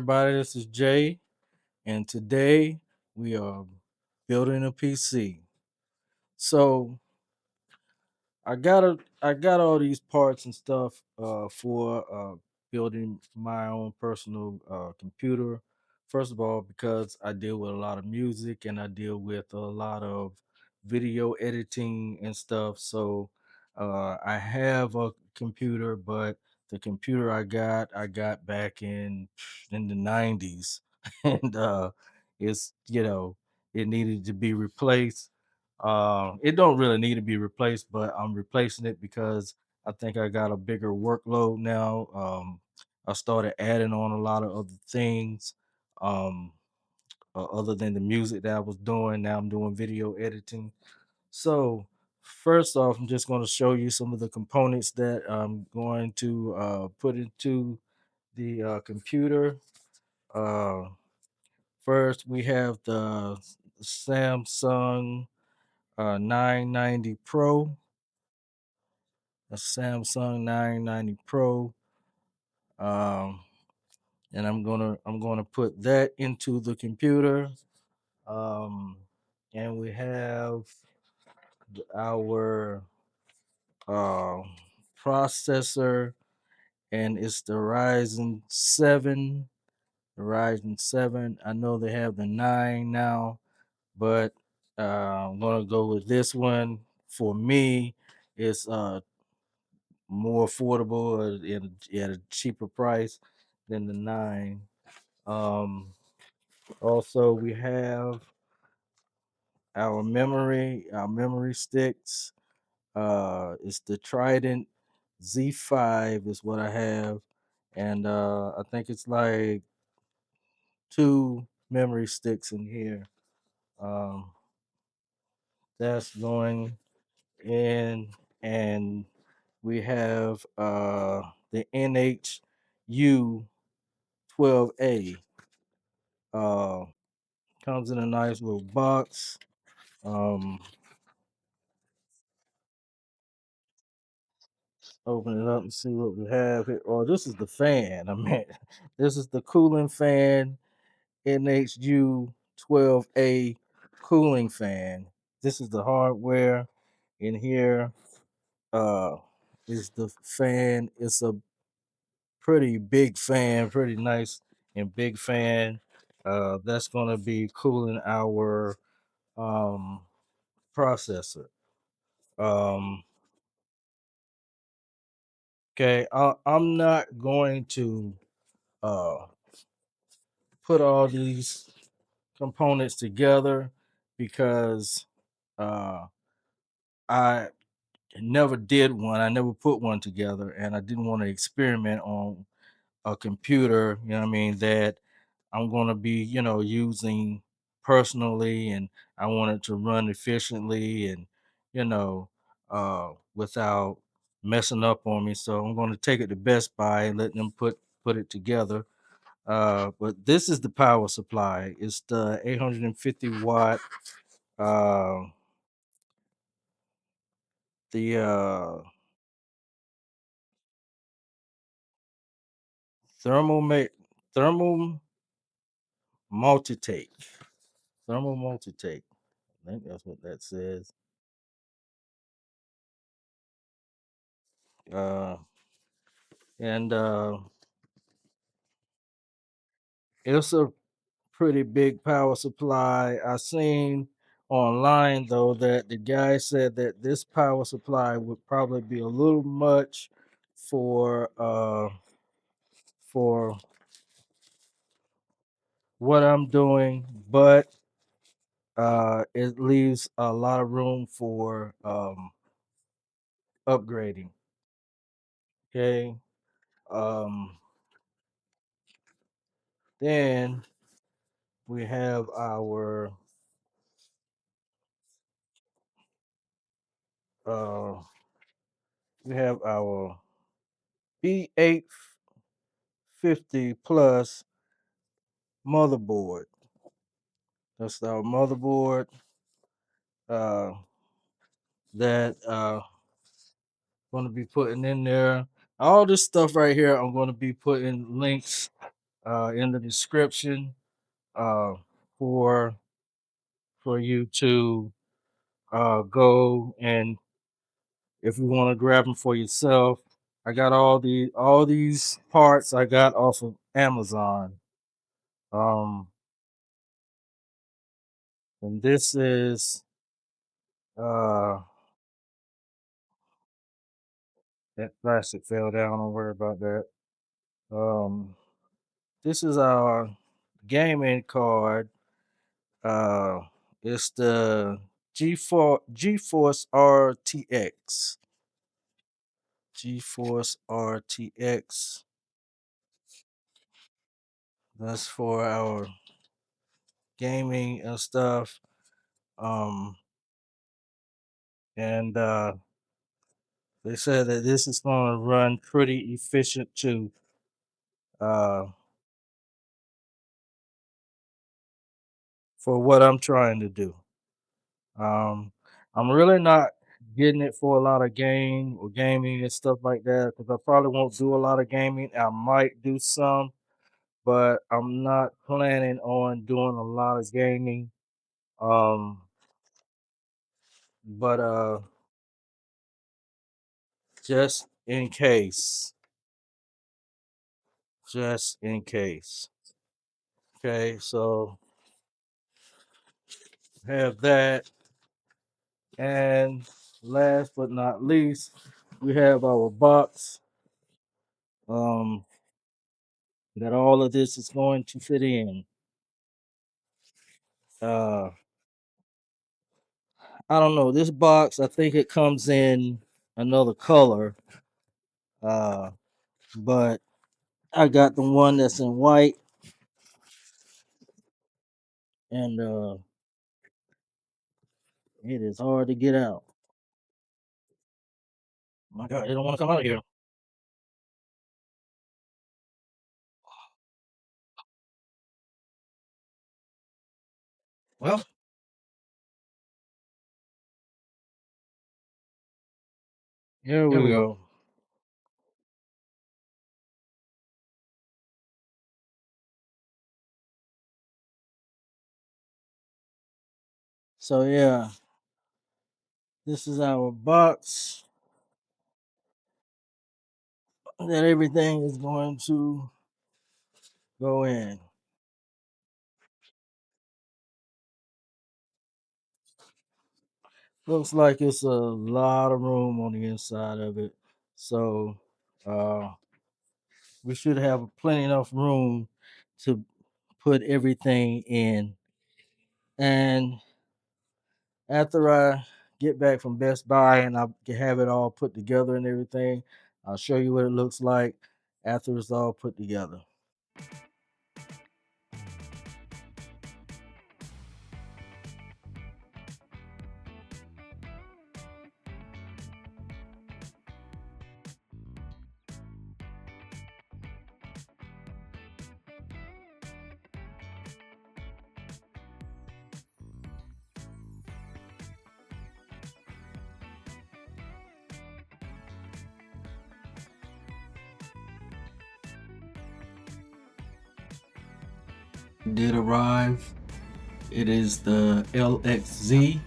Everybody, this is Jay, and today we are building a PC. So I got all these parts and stuff for building my own personal computer. First of all, because I deal with a lot of music and I deal with a lot of video editing and stuff. So I have a computer, but the computer I got back in the 90s, and it's it needed to be replaced. It don't really need to be replaced, but I'm replacing it because I think I got a bigger workload now. I started adding on a lot of other things, um, other than the music that I was doing. Now I'm doing video editing. So first off, I'm just going to show you some of the components that I'm going to put into the computer. Uh, First, we have the Samsung 990 Pro, a Samsung 990 Pro, um, and I'm gonna put that into the computer. Um, and we have our uh, processor, and it's the Ryzen 7. I know they have the 9 now, but I'm gonna go with this one. For me, it's more affordable at a cheaper price than the 9. Um, Also, we have our memory sticks. It's the Trident Z5 is what I have, and I think it's like two memory sticks in here. Um, that's going in, and we have the NHU 12A. Uh, Comes in a nice little box. Um, Open it up and see what we have here. Oh, this is the fan. I mean, this is the cooling fan, NHU 12A cooling fan. This is the hardware in here. Uh, is the fan. It's a pretty big fan, pretty nice and big fan. That's gonna be cooling our um processor. Um, okay, I'm not going to uh put all these components together because uh I never did one. I never put one together, and I didn't want to experiment on a computer, you know what I mean, that I'm going to be, using personally, and I want it to run efficiently and, without messing up on me. So I'm going to take it to Best Buy and let them put it together. But this is the power supply. It's the 850 watt, uh, the thermal ma- thermal multi-take. Thermal multi-take. I think that's what that says. Uh, and It's a pretty big power supply. I seen online though that the guy said that this power supply would probably be a little much for for what I'm doing, but it leaves a lot of room for upgrading. Okay. Um, then we have uh our B850 plus motherboard. That's our motherboard uh, that going to be putting in there. All this stuff right here, I'm going to be putting links in the description uh, for you to go, and if you want to grab them for yourself. I got all these parts I got off of Amazon. Um, and this is uh that plastic fell down. Don't worry about that. Um, this is our gaming card. Uh, it's the GeForce RTX. GeForce RTX. That's for our gaming and stuff. Um, and they said that this is going to run pretty efficient too. Uh, for what I'm trying to do. Um, I'm really not getting it for a lot of gaming and stuff like that because I probably won't do a lot of gaming. I might do some, but I'm not planning on doing a lot of gaming. Um, but just in case, just in case. Okay, so have that, and last but not least, we have our box. Um, that all of this is going to fit in. Uh, I don't know. This box, I think it comes in another color. Uh, but I got the one that's in white, and it is hard to get out. My God, they don't want to come out of here. Well, here Here we we go. go. So yeah, this is our box that everything is going to go in. Looks like it's a lot of room on the inside of it. So uh we should have plenty enough room to put everything in. And after I get back from Best Buy and I can have it all put together and everything, I'll show you what it looks like after it's all put together. Did arrive. It is the LXZ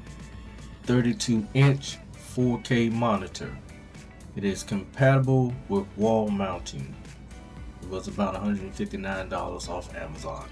32-inch 4K monitor. It is compatible with wall mounting. It was about $159 off Amazon.